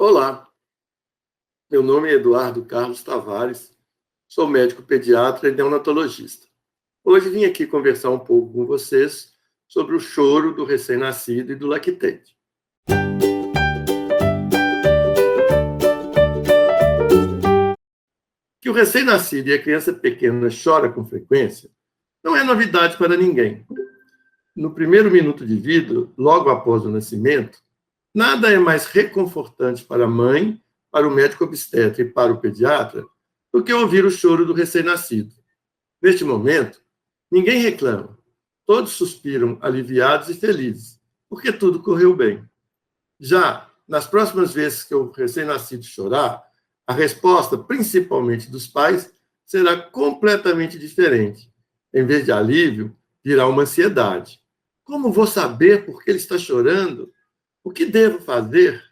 Olá, meu nome é Eduardo Carlos Tavares, sou médico pediatra e neonatologista. Hoje vim aqui conversar um pouco com vocês sobre o choro do recém-nascido e do lactente. Que o recém-nascido e a criança pequena chora com frequência não é novidade para ninguém. No primeiro minuto de vida, logo após o nascimento, nada é mais reconfortante para a mãe, para o médico obstetra e para o pediatra do que ouvir o choro do recém-nascido. Neste momento, ninguém reclama. Todos suspiram aliviados e felizes, porque tudo correu bem. Já nas próximas vezes que o recém-nascido chorar, a resposta, principalmente dos pais, será completamente diferente. Em vez de alívio, virá uma ansiedade. Como vou saber por que ele está chorando? O que devo fazer?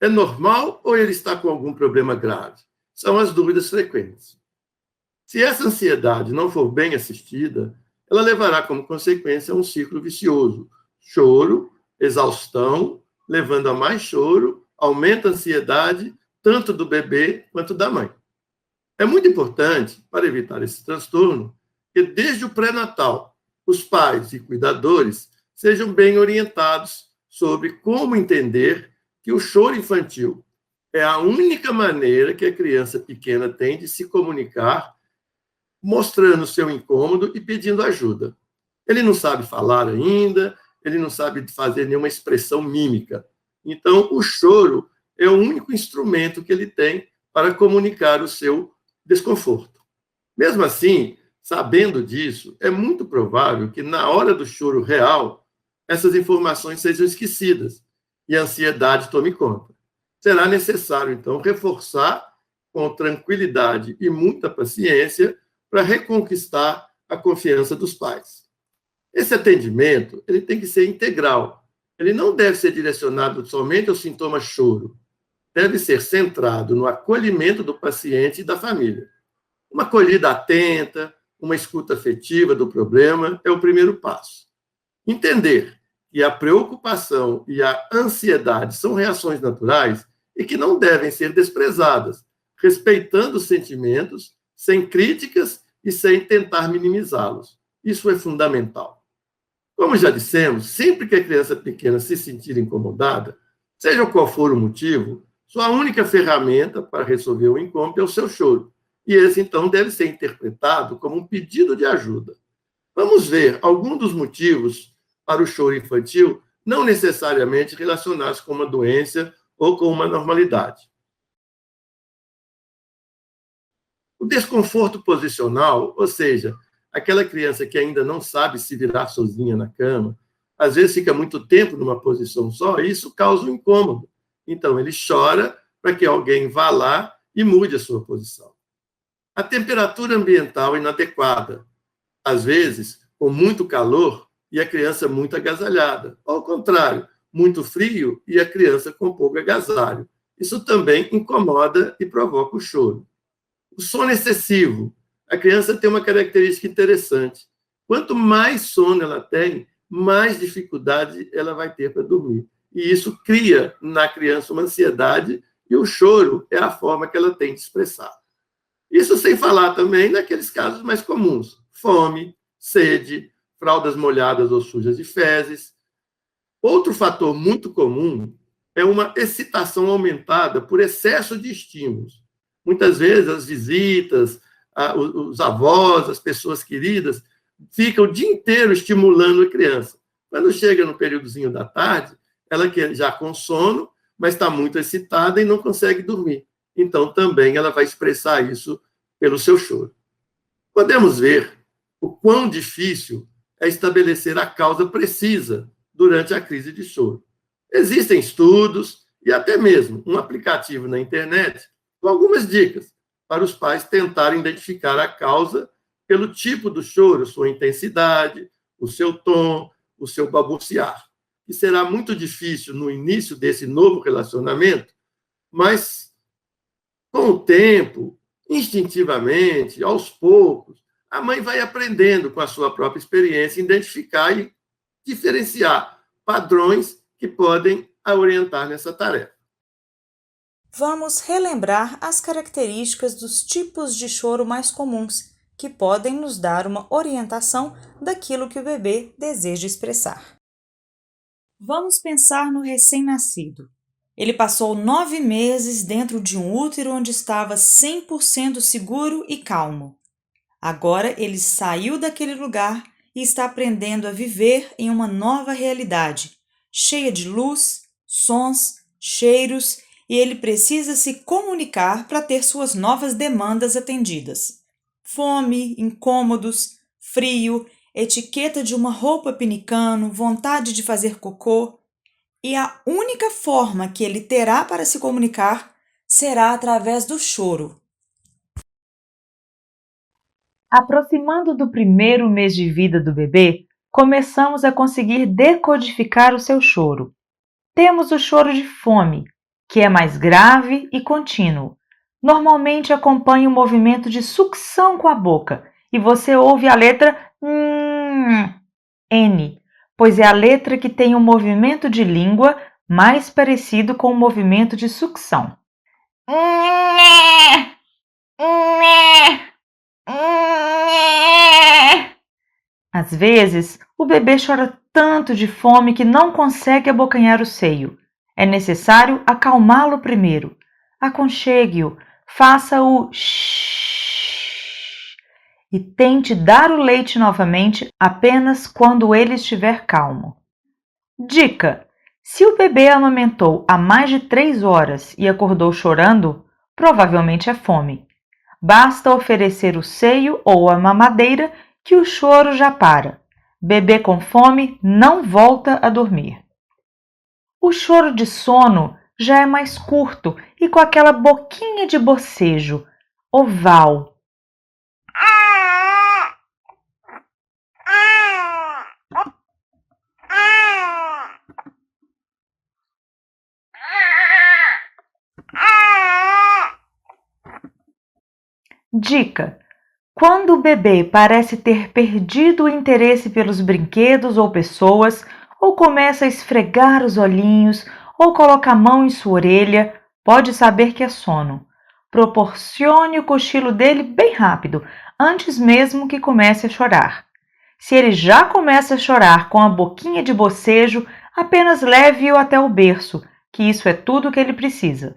É normal ou ele está com algum problema grave? São as dúvidas frequentes. Se essa ansiedade não for bem assistida, ela levará como consequência um ciclo vicioso. Choro, exaustão, levando a mais choro, aumenta a ansiedade, tanto do bebê quanto da mãe. É muito importante, para evitar esse transtorno, que desde o pré-natal, os pais e cuidadores sejam bem orientados sobre como entender que o choro infantil é a única maneira que a criança pequena tem de se comunicar, mostrando seu incômodo e pedindo ajuda. Ele não sabe falar ainda, ele não sabe fazer nenhuma expressão mímica. Então, o choro é o único instrumento que ele tem para comunicar o seu desconforto. Mesmo assim, sabendo disso, é muito provável que na hora do choro real, essas informações sejam esquecidas e a ansiedade tome conta. Será necessário, então, reforçar com tranquilidade e muita paciência para reconquistar a confiança dos pais. Esse atendimento ele tem que ser integral. Ele não deve ser direcionado somente ao sintoma choro. Deve ser centrado no acolhimento do paciente e da família. Uma acolhida atenta, uma escuta afetiva do problema é o primeiro passo. Entender que a preocupação e a ansiedade são reações naturais e que não devem ser desprezadas, respeitando os sentimentos, sem críticas e sem tentar minimizá-los. Isso é fundamental. Como já dissemos, sempre que a criança pequena se sentir incomodada, seja qual for o motivo, sua única ferramenta para resolver o incômodo é o seu choro. E esse, então, deve ser interpretado como um pedido de ajuda. Vamos ver alguns dos motivos para o choro infantil, não necessariamente relacionados com uma doença ou com uma normalidade. O desconforto posicional, ou seja, aquela criança que ainda não sabe se virar sozinha na cama, às vezes fica muito tempo numa posição só, e isso causa um incômodo. Então, ele chora para que alguém vá lá e mude a sua posição. A temperatura ambiental inadequada, às vezes, com muito calor e a criança muito agasalhada. Ao contrário, muito frio e a criança com pouco agasalho. Isso também incomoda e provoca o choro. O sono excessivo. A criança tem uma característica interessante. Quanto mais sono ela tem, mais dificuldade ela vai ter para dormir. E isso cria na criança uma ansiedade e o choro é a forma que ela tem de expressar. Isso sem falar também naqueles casos mais comuns. Fome, sede, fraldas molhadas ou sujas de fezes. Outro fator muito comum é uma excitação aumentada por excesso de estímulos. Muitas vezes as visitas, os avós, as pessoas queridas, ficam o dia inteiro estimulando a criança. Quando chega no períodozinho da tarde, ela já com sono, mas está muito excitada e não consegue dormir. Então, também ela vai expressar isso pelo seu choro. Podemos ver o quão difícil é estabelecer a causa precisa durante a crise de choro. Existem estudos e até mesmo um aplicativo na internet com algumas dicas para os pais tentarem identificar a causa pelo tipo do choro, sua intensidade, o seu tom, o seu balbuciar. E será muito difícil no início desse novo relacionamento, mas com o tempo, instintivamente, aos poucos, a mãe vai aprendendo com a sua própria experiência, identificar e diferenciar padrões que podem a orientar nessa tarefa. Vamos relembrar as características dos tipos de choro mais comuns, que podem nos dar uma orientação daquilo que o bebê deseja expressar. Vamos pensar no recém-nascido. Ele passou 9 meses dentro de um útero onde estava 100% seguro e calmo. Agora ele saiu daquele lugar e está aprendendo a viver em uma nova realidade, cheia de luz, sons, cheiros, e ele precisa se comunicar para ter suas novas demandas atendidas. Fome, incômodos, frio, etiqueta de uma roupa pinicando, vontade de fazer cocô. E a única forma que ele terá para se comunicar será através do choro. Aproximando do primeiro mês de vida do bebê, começamos a conseguir decodificar o seu choro. Temos o choro de fome, que é mais grave e contínuo. Normalmente acompanha o movimento de sucção com a boca e você ouve a letra N, pois é a letra que tem um movimento de língua mais parecido com o movimento de sucção. Às vezes, o bebê chora tanto de fome que não consegue abocanhar o seio. É necessário acalmá-lo primeiro. Aconchegue-o, faça o shhh e tente dar o leite novamente apenas quando ele estiver calmo. Dica: se o bebê amamentou há mais de 3 horas e acordou chorando, provavelmente é fome. Basta oferecer o seio ou a mamadeira que o choro já para. Bebê com fome não volta a dormir. O choro de sono já é mais curto e com aquela boquinha de bocejo, oval. Dica: quando o bebê parece ter perdido o interesse pelos brinquedos ou pessoas, ou começa a esfregar os olhinhos, ou coloca a mão em sua orelha, pode saber que é sono. Proporcione o cochilo dele bem rápido, antes mesmo que comece a chorar. Se ele já começa a chorar com a boquinha de bocejo, apenas leve-o até o berço, que isso é tudo o que ele precisa.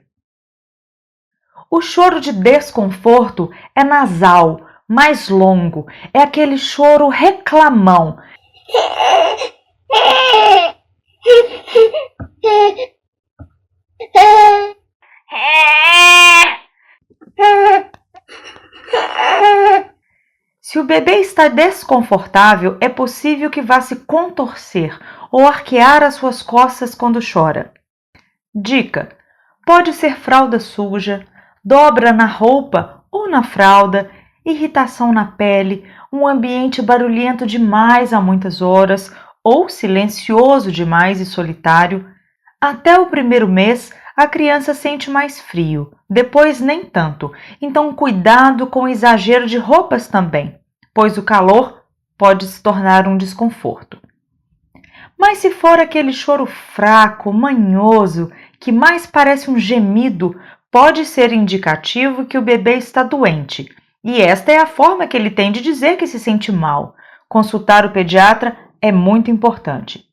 O choro de desconforto é nasal, mais longo, é aquele choro reclamão. Se o bebê está desconfortável, é possível que vá se contorcer ou arquear as suas costas quando chora. Dica: pode ser fralda suja, dobra na roupa ou na fralda, irritação na pele, um ambiente barulhento demais a muitas horas ou silencioso demais e solitário. Até o primeiro mês, a criança sente mais frio, depois nem tanto, então cuidado com o exagero de roupas também, pois o calor pode se tornar um desconforto. Mas se for aquele choro fraco, manhoso, que mais parece um gemido, pode ser indicativo que o bebê está doente. E esta é a forma que ele tem de dizer que se sente mal. Consultar o pediatra é muito importante.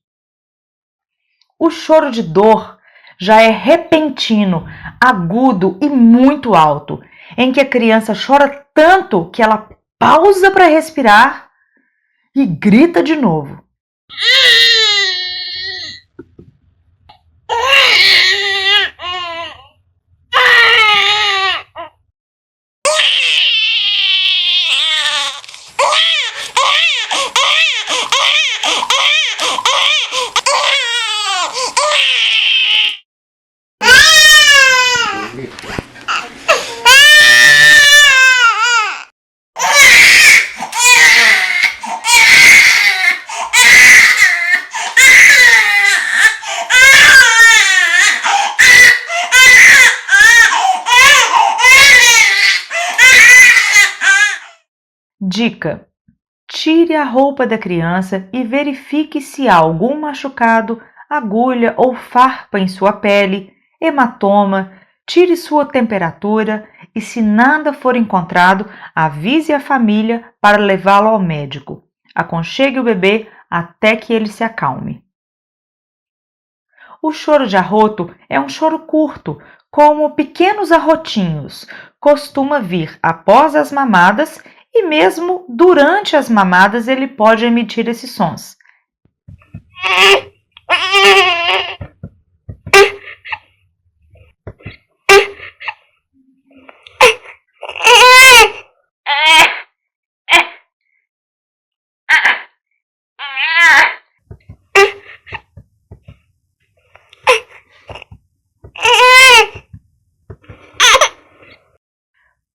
O choro de dor já é repentino, agudo e muito alto, em que a criança chora tanto que ela pausa para respirar e grita de novo. Dica: tire a roupa da criança e verifique se há algum machucado, agulha ou farpa em sua pele, hematoma, tire sua temperatura e, se nada for encontrado, avise a família para levá-lo ao médico. Aconchegue o bebê até que ele se acalme. O choro de arroto é um choro curto, como pequenos arrotinhos. Costuma vir após as mamadas e mesmo durante as mamadas ele pode emitir esses sons.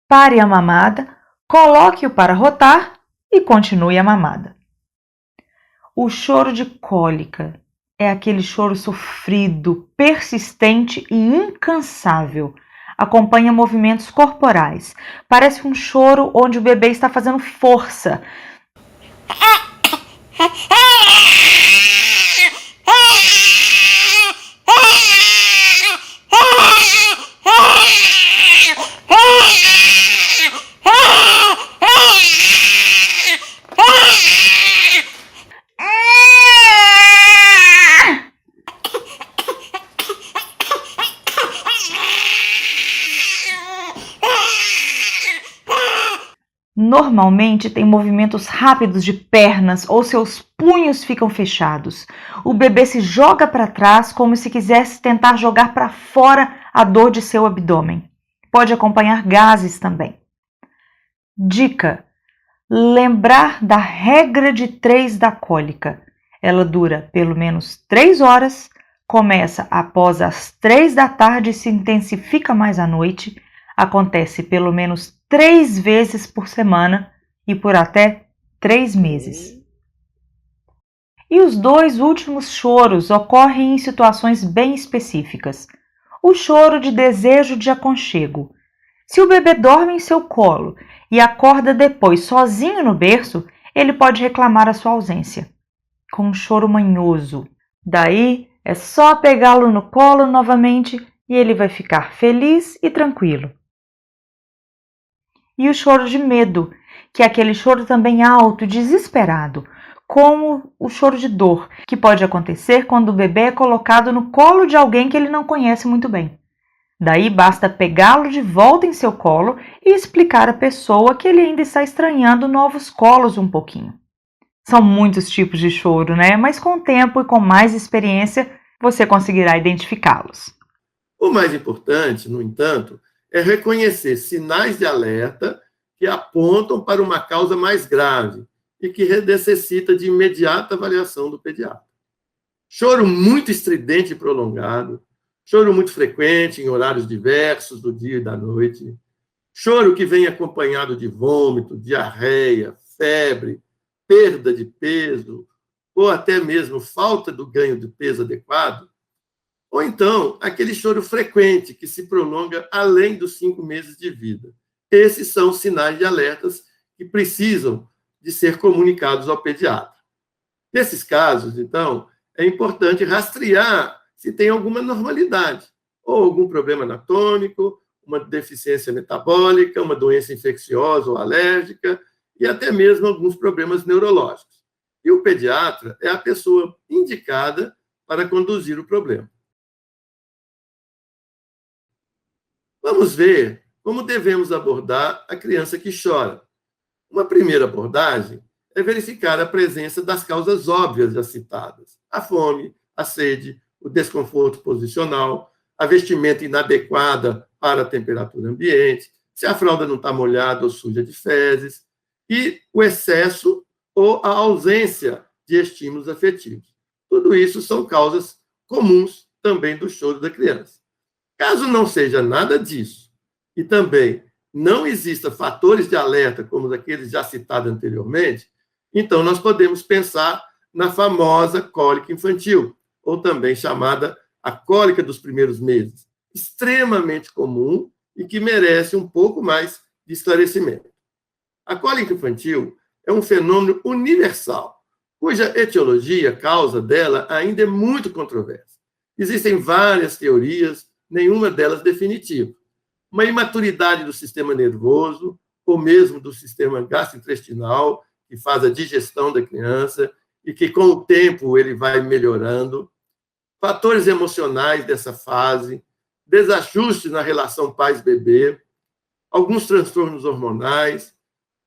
Pare a mamada, coloque-o para rotar e continue a mamada. O choro de cólica é aquele choro sofrido, persistente e incansável. Acompanha movimentos corporais. Parece um choro onde o bebê está fazendo força. Normalmente tem movimentos rápidos de pernas ou seus punhos ficam fechados. O bebê se joga para trás como se quisesse tentar jogar para fora a dor de seu abdômen. Pode acompanhar gases também. Dica: lembrar da regra de 3 da cólica. Ela dura pelo menos 3 horas, começa após as 3 da tarde e se intensifica mais à noite. Acontece pelo menos 3 vezes por semana e por até 3 meses. E os 2 últimos choros ocorrem em situações bem específicas. O choro de desejo de aconchego. Se o bebê dorme em seu colo e acorda depois sozinho no berço, ele pode reclamar a sua ausência, com um choro manhoso. Daí é só pegá-lo no colo novamente e ele vai ficar feliz e tranquilo. E o choro de medo, que é aquele choro também alto e desesperado, como o choro de dor, que pode acontecer quando o bebê é colocado no colo de alguém que ele não conhece muito bem. Daí basta pegá-lo de volta em seu colo e explicar à pessoa que ele ainda está estranhando novos colos um pouquinho. São muitos tipos de choro, né? Mas com o tempo e com mais experiência, você conseguirá identificá-los. O mais importante, no entanto, é reconhecer sinais de alerta que apontam para uma causa mais grave e que necessita de imediata avaliação do pediatra. Choro muito estridente e prolongado, choro muito frequente em horários diversos do dia e da noite, choro que vem acompanhado de vômito, diarreia, febre, perda de peso ou até mesmo falta do ganho de peso adequado, ou então aquele choro frequente que se prolonga além dos 5 meses de vida. Esses são sinais de alertas que precisam de ser comunicados ao pediatra. Nesses casos, então, é importante rastrear se tem alguma normalidade, ou algum problema anatômico, uma deficiência metabólica, uma doença infecciosa ou alérgica, e até mesmo alguns problemas neurológicos. E o pediatra é a pessoa indicada para conduzir o problema. Vamos ver como devemos abordar a criança que chora. Uma primeira abordagem é verificar a presença das causas óbvias já citadas: a fome, a sede, o desconforto posicional, a vestimenta inadequada para a temperatura ambiente, se a fralda não está molhada ou suja de fezes, e o excesso ou a ausência de estímulos afetivos. Tudo isso são causas comuns também do choro da criança. Caso não seja nada disso, e também não exista fatores de alerta como aqueles já citados anteriormente, então nós podemos pensar na famosa cólica infantil, ou também chamada a cólica dos primeiros meses, extremamente comum e que merece um pouco mais de esclarecimento. A cólica infantil é um fenômeno universal, cuja etiologia, causa dela, ainda é muito controversa. Existem várias teorias nenhuma delas definitiva. Uma imaturidade do sistema nervoso, ou mesmo do sistema gastrointestinal, que faz a digestão da criança e que, com o tempo, ele vai melhorando. Fatores emocionais dessa fase, desajustes na relação pais-bebê, alguns transtornos hormonais,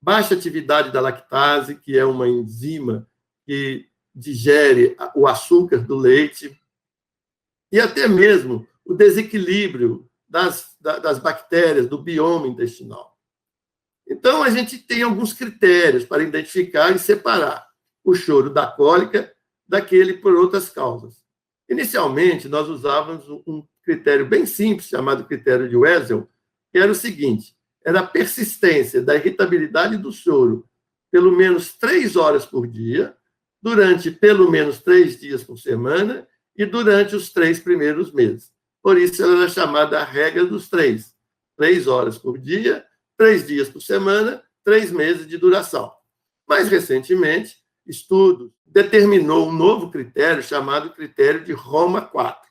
baixa atividade da lactase, que é uma enzima que digere o açúcar do leite, e até mesmo o desequilíbrio das bactérias, do bioma intestinal. Então, a gente tem alguns critérios para identificar e separar o choro da cólica daquele por outras causas. Inicialmente, nós usávamos um critério bem simples, chamado critério de Wessel, que era o seguinte: era a persistência da irritabilidade do choro pelo menos 3 horas por dia, durante pelo menos 3 dias por semana e durante os 3 primeiros meses. Por isso, ela era chamada a regra dos 3. 3 horas por dia, 3 dias por semana, 3 meses de duração. Mais recentemente, estudos determinou um novo critério chamado critério de Roma 4.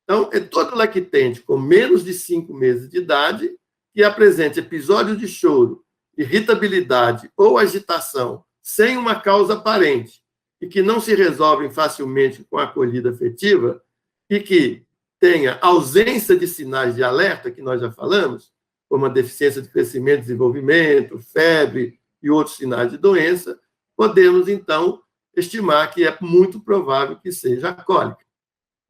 Então, é todo lactente com menos de 5 meses de idade que apresente episódios de choro, irritabilidade ou agitação sem uma causa aparente e que não se resolvem facilmente com a acolhida afetiva e que tenha ausência de sinais de alerta, que nós já falamos, como a deficiência de crescimento e desenvolvimento, febre e outros sinais de doença, podemos, então, estimar que é muito provável que seja a cólica.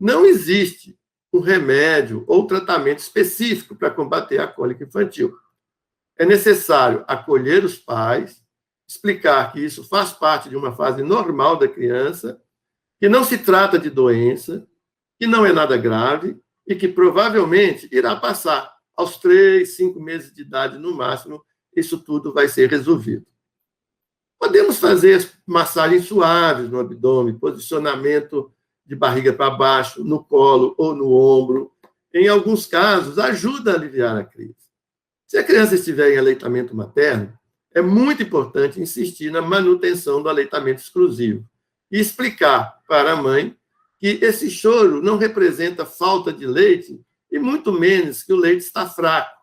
Não existe um remédio ou tratamento específico para combater a cólica infantil. É necessário acolher os pais, explicar que isso faz parte de uma fase normal da criança, que não se trata de doença, que não é nada grave e que provavelmente irá passar. Aos 3, 5 meses de idade, no máximo, isso tudo vai ser resolvido. Podemos fazer massagens suaves no abdômen, posicionamento de barriga para baixo, no colo ou no ombro. Em alguns casos, ajuda a aliviar a crise. Se a criança estiver em aleitamento materno, é muito importante insistir na manutenção do aleitamento exclusivo e explicar para a mãe que esse choro não representa falta de leite e muito menos que o leite está fraco.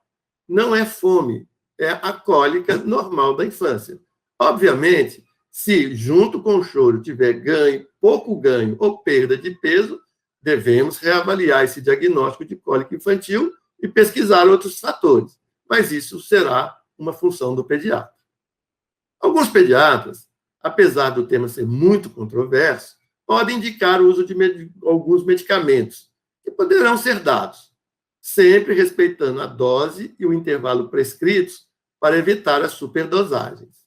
Não é fome, é a cólica normal da infância. Obviamente, se junto com o choro tiver ganho, pouco ganho ou perda de peso, devemos reavaliar esse diagnóstico de cólica infantil e pesquisar outros fatores. Mas isso será uma função do pediatra. Alguns pediatras, apesar do tema ser muito controverso, podem indicar o uso de alguns medicamentos que poderão ser dados, sempre respeitando a dose e o intervalo prescritos para evitar as superdosagens.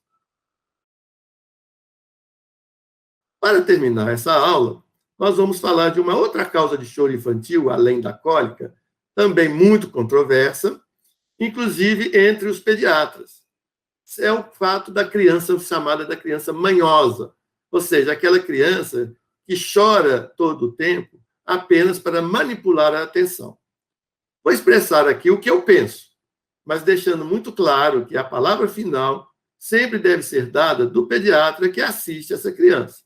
Para terminar essa aula, nós vamos falar de uma outra causa de choro infantil, além da cólica, também muito controversa, inclusive entre os pediatras. É o fato da criança chamada da criança manhosa, ou seja, aquela criança que chora todo o tempo apenas para manipular a atenção. Vou expressar aqui o que eu penso, mas deixando muito claro que a palavra final sempre deve ser dada do pediatra que assiste essa criança.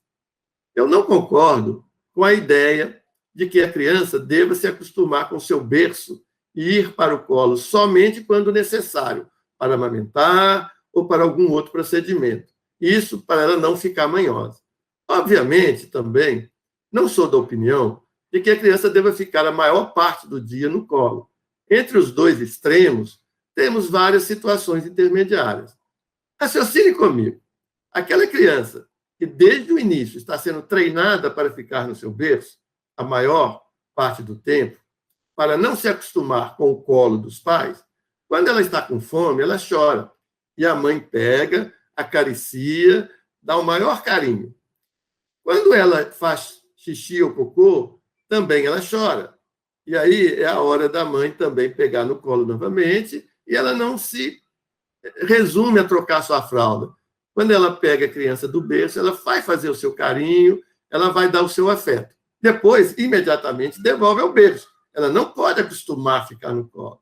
Eu não concordo com a ideia de que a criança deva se acostumar com seu berço e ir para o colo somente quando necessário, para amamentar ou para algum outro procedimento. Isso para ela não ficar manhosa. Obviamente, também, não sou da opinião de que a criança deva ficar a maior parte do dia no colo. Entre os dois extremos, temos várias situações intermediárias. Raciocine comigo. Aquela criança que desde o início está sendo treinada para ficar no seu berço, a maior parte do tempo, para não se acostumar com o colo dos pais, quando ela está com fome, ela chora. E a mãe pega, acaricia, dá o maior carinho. Quando ela faz xixi ou cocô, também ela chora. E aí é a hora da mãe também pegar no colo novamente e ela não se resume a trocar sua fralda. Quando ela pega a criança do berço, ela vai fazer o seu carinho, ela vai dar o seu afeto. Depois, imediatamente, devolve ao berço. Ela não pode acostumar a ficar no colo.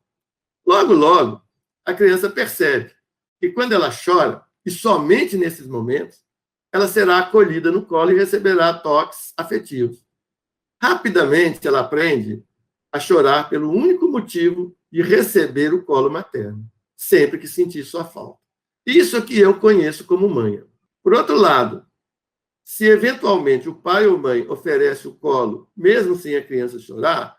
Logo, logo, a criança percebe que quando ela chora, e somente nesses momentos, ela será acolhida no colo e receberá toques afetivos. Rapidamente, ela aprende a chorar pelo único motivo de receber o colo materno, sempre que sentir sua falta. Isso é que eu conheço como manha. Por outro lado, se eventualmente o pai ou mãe oferece o colo, mesmo sem a criança chorar,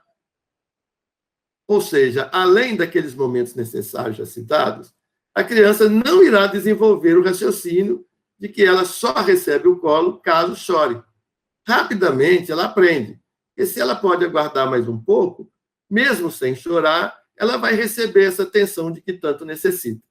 ou seja, além daqueles momentos necessários já citados, a criança não irá desenvolver o raciocínio de que ela só recebe o colo caso chore. Rapidamente ela aprende que se ela pode aguardar mais um pouco, mesmo sem chorar, ela vai receber essa atenção de que tanto necessita.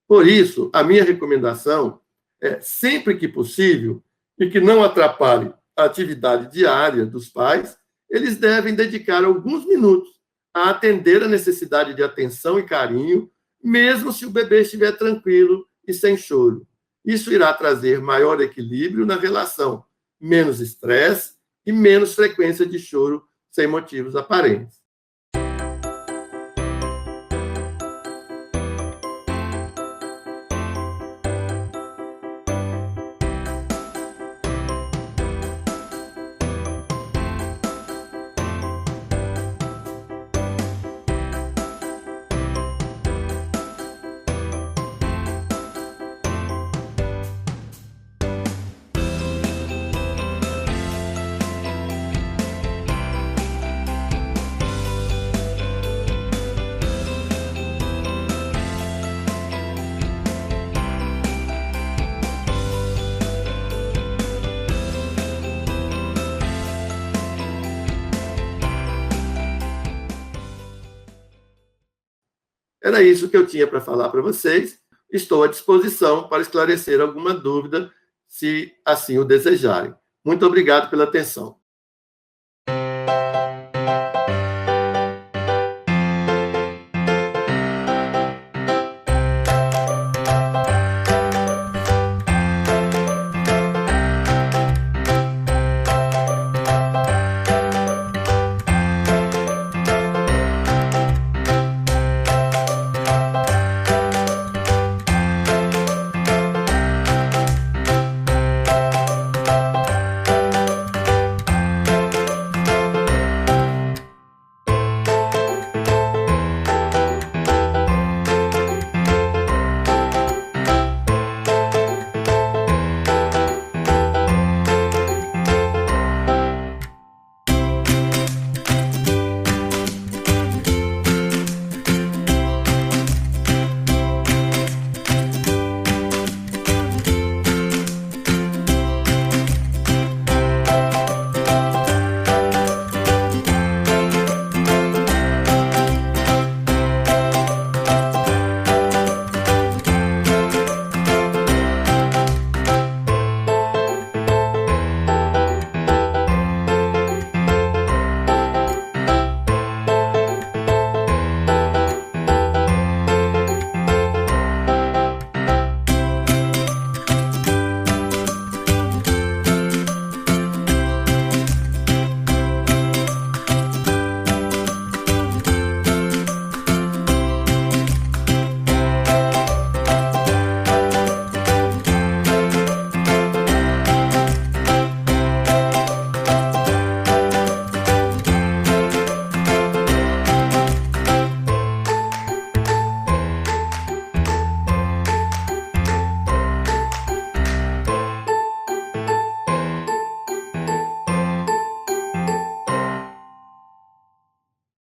Por isso, a minha recomendação é, sempre que possível, e que não atrapalhe a atividade diária dos pais, eles devem dedicar alguns minutos a atender a necessidade de atenção e carinho, mesmo se o bebê estiver tranquilo e sem choro. Isso irá trazer maior equilíbrio na relação, menos estresse e menos frequência de choro sem motivos aparentes. Era isso que eu tinha para falar para vocês. Estou à disposição para esclarecer alguma dúvida, se assim o desejarem. Muito obrigado pela atenção.